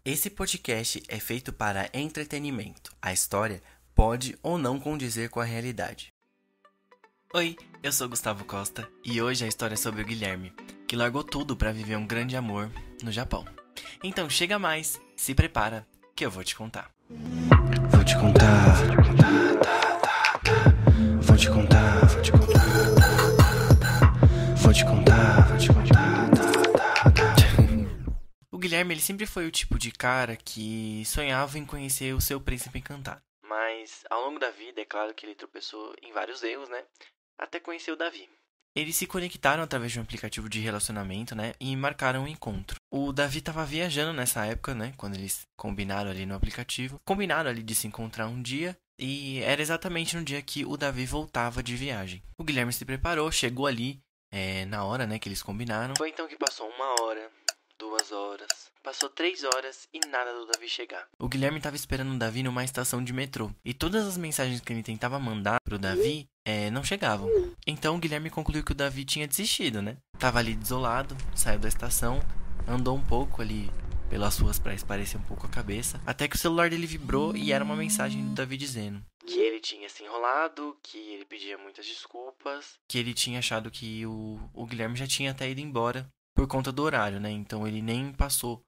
Esse podcast é feito para entretenimento. A história pode ou não condizer com a realidade. Oi, eu sou Gustavo Costa e hoje a história é sobre o Guilherme, que largou tudo para viver um grande amor no Japão. Então chega mais, se prepara, que eu vou te contar. Vou te contar. Vou te contar. Vou te contar. Vou te contar. Vou te contar. O Guilherme ele sempre foi o tipo de cara que sonhava em conhecer o seu príncipe encantado. Mas ao longo da vida, é claro que ele tropeçou em vários erros, né? Até conhecer o Davi. Eles se conectaram através de um aplicativo de relacionamento, né? E marcaram um encontro. O Davi estava viajando nessa época, né? Quando eles combinaram ali no aplicativo. Combinaram ali de se encontrar um dia. E era exatamente no dia que o Davi voltava de viagem. O Guilherme se preparou, chegou ali na hora, né? Que eles combinaram. Foi então que passou 1 hora, 2 horas. Passou 3 horas e nada do Davi chegar. O Guilherme estava esperando o Davi numa estação de metrô. E todas as mensagens que ele tentava mandar pro Davi não chegavam. Então o Guilherme concluiu que o Davi tinha desistido, né? Tava ali desolado, saiu da estação, andou um pouco ali pelas ruas para espairecer um pouco a cabeça. Até que o celular dele vibrou e era uma mensagem do Davi dizendo que ele tinha se enrolado, que ele pedia muitas desculpas, que ele tinha achado que o Guilherme já tinha até ido embora por conta do horário, né? Então ele nem passou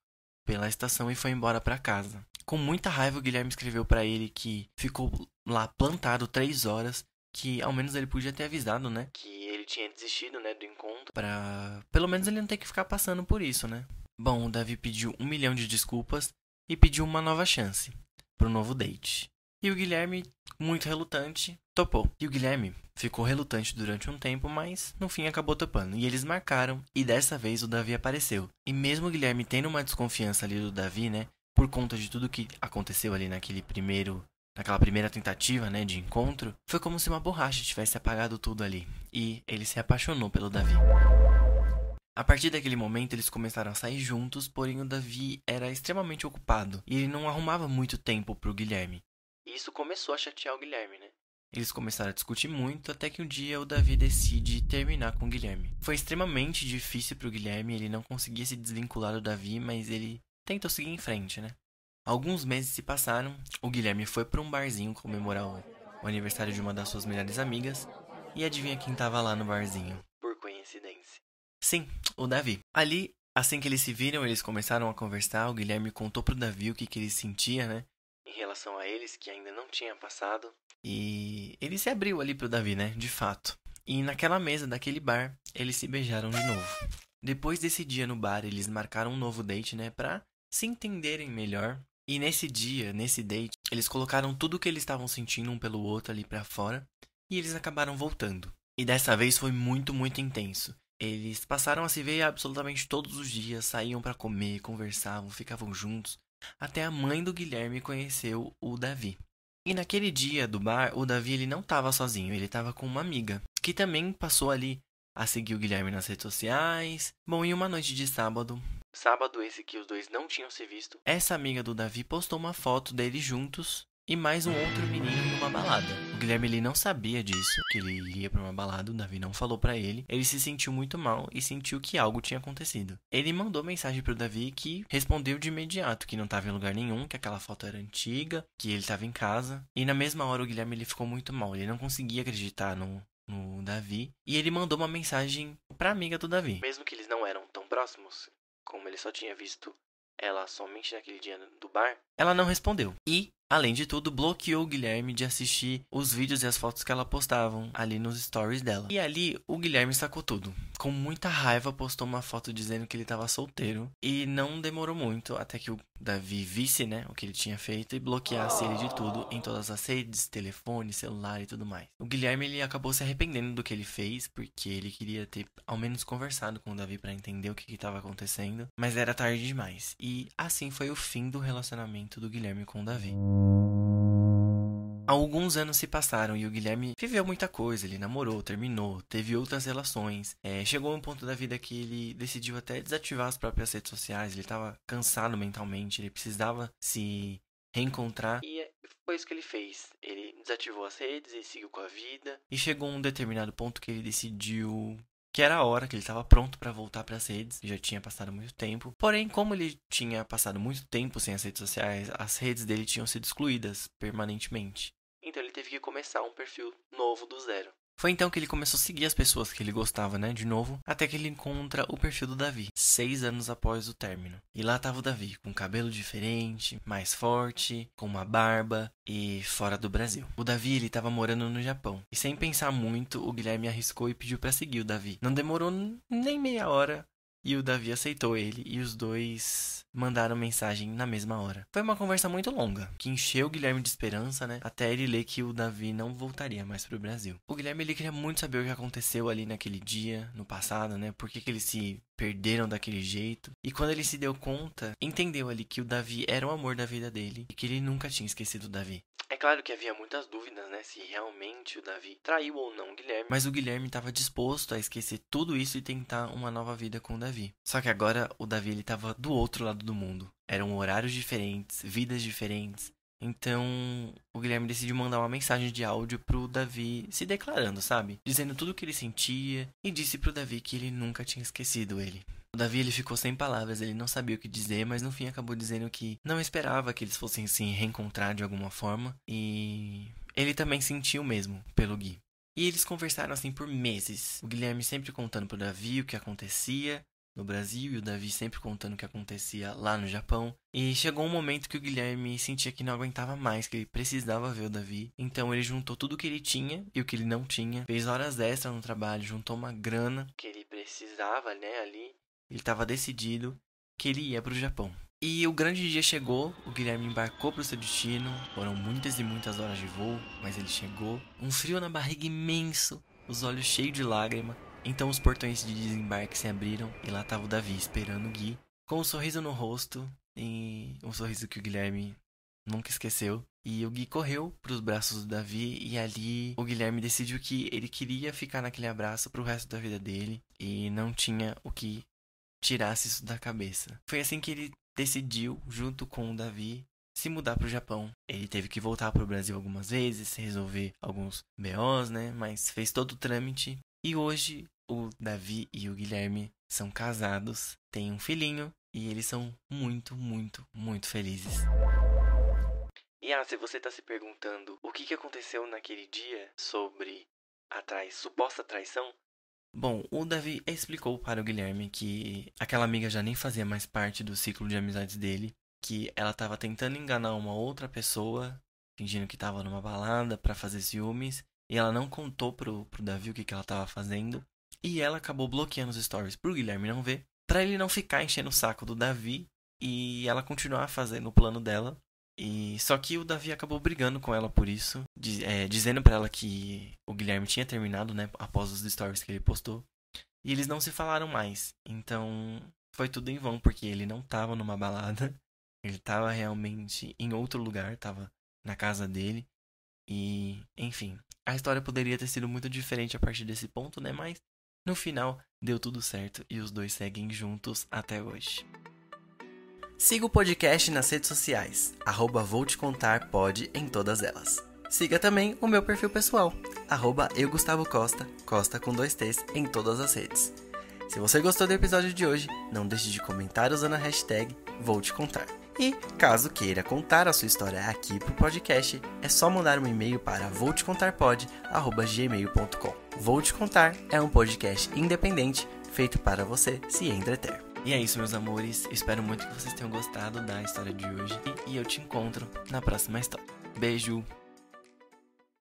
pela estação e foi embora para casa. Com muita raiva, o Guilherme escreveu para ele que ficou lá plantado 3 horas, que ao menos ele podia ter avisado, né? Que ele tinha desistido, né, do encontro, para pelo menos ele não ter que ficar passando por isso, né? Bom, o Davi pediu 1 milhão de desculpas e pediu uma nova chance para um novo date. E o Guilherme, muito relutante, topou. E o Guilherme ficou relutante durante um tempo, mas no fim acabou topando. E eles marcaram, e dessa vez o Davi apareceu. E mesmo o Guilherme tendo uma desconfiança ali do Davi, né? Por conta de tudo que aconteceu ali naquela primeira tentativa, né, de encontro, foi como se uma borracha tivesse apagado tudo ali. E ele se apaixonou pelo Davi. A partir daquele momento, eles começaram a sair juntos, porém o Davi era extremamente ocupado. E ele não arrumava muito tempo pro Guilherme. E isso começou a chatear o Guilherme, né? Eles começaram a discutir muito até que um dia o Davi decide terminar com o Guilherme. Foi extremamente difícil pro Guilherme, ele não conseguia se desvincular do Davi, mas ele tentou seguir em frente, né? Alguns meses se passaram, o Guilherme foi para um barzinho comemorar o aniversário de uma das suas melhores amigas. E adivinha quem tava lá no barzinho? Por coincidência. Sim, o Davi. Ali, assim que eles se viram, eles começaram a conversar. O Guilherme contou pro Davi o que ele sentia, né? Em relação a eles, que ainda não tinha passado. E ele se abriu ali pro Davi, né? De fato. E naquela mesa daquele bar, eles se beijaram de novo. Depois desse dia no bar, eles marcaram um novo date, né? Pra se entenderem melhor. E nesse dia, nesse date, eles colocaram tudo o que eles estavam sentindo um pelo outro ali pra fora. E eles acabaram voltando. E dessa vez foi muito, muito intenso. Eles passaram a se ver absolutamente todos os dias, saíam pra comer, conversavam, ficavam juntos. Até a mãe do Guilherme conheceu o Davi. E naquele dia do bar, o Davi ele não estava sozinho, ele estava com uma amiga, que também passou ali a seguir o Guilherme nas redes sociais. Bom, em uma noite de sábado esse que os dois não tinham se visto, essa amiga do Davi postou uma foto deles juntos e mais um outro menino numa balada. O Guilherme ele não sabia disso, que ele iria pra uma balada, o Davi não falou pra ele. Ele se sentiu muito mal e sentiu que algo tinha acontecido. Ele mandou mensagem pro Davi que respondeu de imediato que não tava em lugar nenhum, que aquela foto era antiga, que ele tava em casa. E na mesma hora o Guilherme ele ficou muito mal, ele não conseguia acreditar no Davi. E ele mandou uma mensagem pra amiga do Davi. Mesmo que eles não eram tão próximos, como ele só tinha visto ela somente naquele dia do bar, ela não respondeu. E, além de tudo, bloqueou o Guilherme de assistir os vídeos e as fotos que ela postavam ali nos stories dela. E ali, o Guilherme sacou tudo. Com muita raiva, postou uma foto dizendo que ele estava solteiro. E não demorou muito até que o Davi visse, né, o que ele tinha feito e bloqueasse ele de tudo em todas as redes, telefone, celular e tudo mais. O Guilherme, ele acabou se arrependendo do que ele fez, porque ele queria ter ao menos conversado com o Davi para entender o que estava acontecendo. Mas era tarde demais. E assim foi o fim do relacionamento do Guilherme com o Davi. Alguns anos se passaram e o Guilherme viveu muita coisa. Ele namorou, terminou, teve outras relações. Chegou um ponto da vida que ele decidiu até desativar as próprias redes sociais. Ele estava cansado mentalmente, ele precisava se reencontrar. E foi isso que ele fez. Ele desativou as redes e seguiu com a vida. E chegou um determinado ponto que ele decidiu que era a hora, que ele estava pronto para voltar para as redes, já tinha passado muito tempo. Porém, como ele tinha passado muito tempo sem as redes sociais, as redes dele tinham sido excluídas permanentemente. Então ele teve que começar um perfil novo do zero. Foi então que ele começou a seguir as pessoas que ele gostava, né, de novo, até que ele encontra o perfil do Davi, 6 anos após o término. E lá tava o Davi, com cabelo diferente, mais forte, com uma barba e fora do Brasil. O Davi, ele tava morando no Japão. E sem pensar muito, o Guilherme arriscou e pediu pra seguir o Davi. Não demorou nem meia hora e o Davi aceitou ele e os dois mandaram mensagem na mesma hora. Foi uma conversa muito longa, que encheu o Guilherme de esperança, né? Até ele ler que o Davi não voltaria mais pro Brasil. O Guilherme, ele queria muito saber o que aconteceu ali naquele dia, no passado, né? Por que eles se perderam daquele jeito. E quando ele se deu conta, entendeu ali que o Davi era o amor da vida dele e que ele nunca tinha esquecido o Davi. É claro que havia muitas dúvidas, né, se realmente o Davi traiu ou não o Guilherme. Mas o Guilherme estava disposto a esquecer tudo isso e tentar uma nova vida com o Davi. Só que agora o Davi, ele estava do outro lado do mundo. Eram horários diferentes, vidas diferentes. Então, o Guilherme decidiu mandar uma mensagem de áudio pro Davi se declarando, sabe? Dizendo tudo o que ele sentia e disse pro Davi que ele nunca tinha esquecido ele. O Davi, ele ficou sem palavras, ele não sabia o que dizer, mas no fim acabou dizendo que não esperava que eles fossem se reencontrar de alguma forma. E ele também sentiu mesmo pelo Gui. E eles conversaram assim por meses. O Guilherme sempre contando pro Davi o que acontecia no Brasil e o Davi sempre contando o que acontecia lá no Japão. E chegou um momento que o Guilherme sentia que não aguentava mais, que ele precisava ver o Davi. Então ele juntou tudo o que ele tinha e o que ele não tinha. Fez horas extras no trabalho, juntou uma grana que ele precisava, né, ali. Ele estava decidido que ele ia para o Japão. E o grande dia chegou, o Guilherme embarcou para o seu destino. Foram muitas e muitas horas de voo, mas ele chegou. Um frio na barriga imenso, os olhos cheios de lágrima. Então os portões de desembarque se abriram e lá estava o Davi esperando o Gui, com um sorriso no rosto e um sorriso que o Guilherme nunca esqueceu. E o Gui correu para os braços do Davi e ali o Guilherme decidiu que ele queria ficar naquele abraço para o resto da vida dele e não tinha o que tirasse isso da cabeça. Foi assim que ele decidiu, junto com o Davi, se mudar para o Japão. Ele teve que voltar para o Brasil algumas vezes, resolver alguns BOs, né? Mas fez todo o trâmite. E hoje o Davi e o Guilherme são casados, têm um filhinho e eles são muito, muito, muito felizes. E se você está se perguntando o que aconteceu naquele dia sobre a suposta traição, bom, o Davi explicou para o Guilherme que aquela amiga já nem fazia mais parte do ciclo de amizades dele, que ela estava tentando enganar uma outra pessoa, fingindo que estava numa balada para fazer ciúmes, e ela não contou pro Davi o que ela estava fazendo, e ela acabou bloqueando os stories pro Guilherme não ver, para ele não ficar enchendo o saco do Davi e ela continuar fazendo o plano dela. E só que o Davi acabou brigando com ela por isso, dizendo pra ela que o Guilherme tinha terminado, né, após os stories que ele postou. E eles não se falaram mais. Então, foi tudo em vão, porque ele não tava numa balada. Ele tava realmente em outro lugar, tava na casa dele. E, enfim, a história poderia ter sido muito diferente a partir desse ponto, né, mas no final deu tudo certo e os dois seguem juntos até hoje. Siga o podcast nas redes sociais, @VouTeContarPod em todas elas. Siga também o meu perfil pessoal, @EuGustavoCosta, Costa com 2 T's em todas as redes. Se você gostou do episódio de hoje, não deixe de comentar usando a hashtag VouTeContar. E, caso queira contar a sua história aqui pro podcast, é só mandar um e-mail para voutecontarpod@gmail.com. Vou Te Contar é um podcast independente feito para você se entreter. E é isso, meus amores. Espero muito que vocês tenham gostado da história de hoje. E eu te encontro na próxima história. Beijo!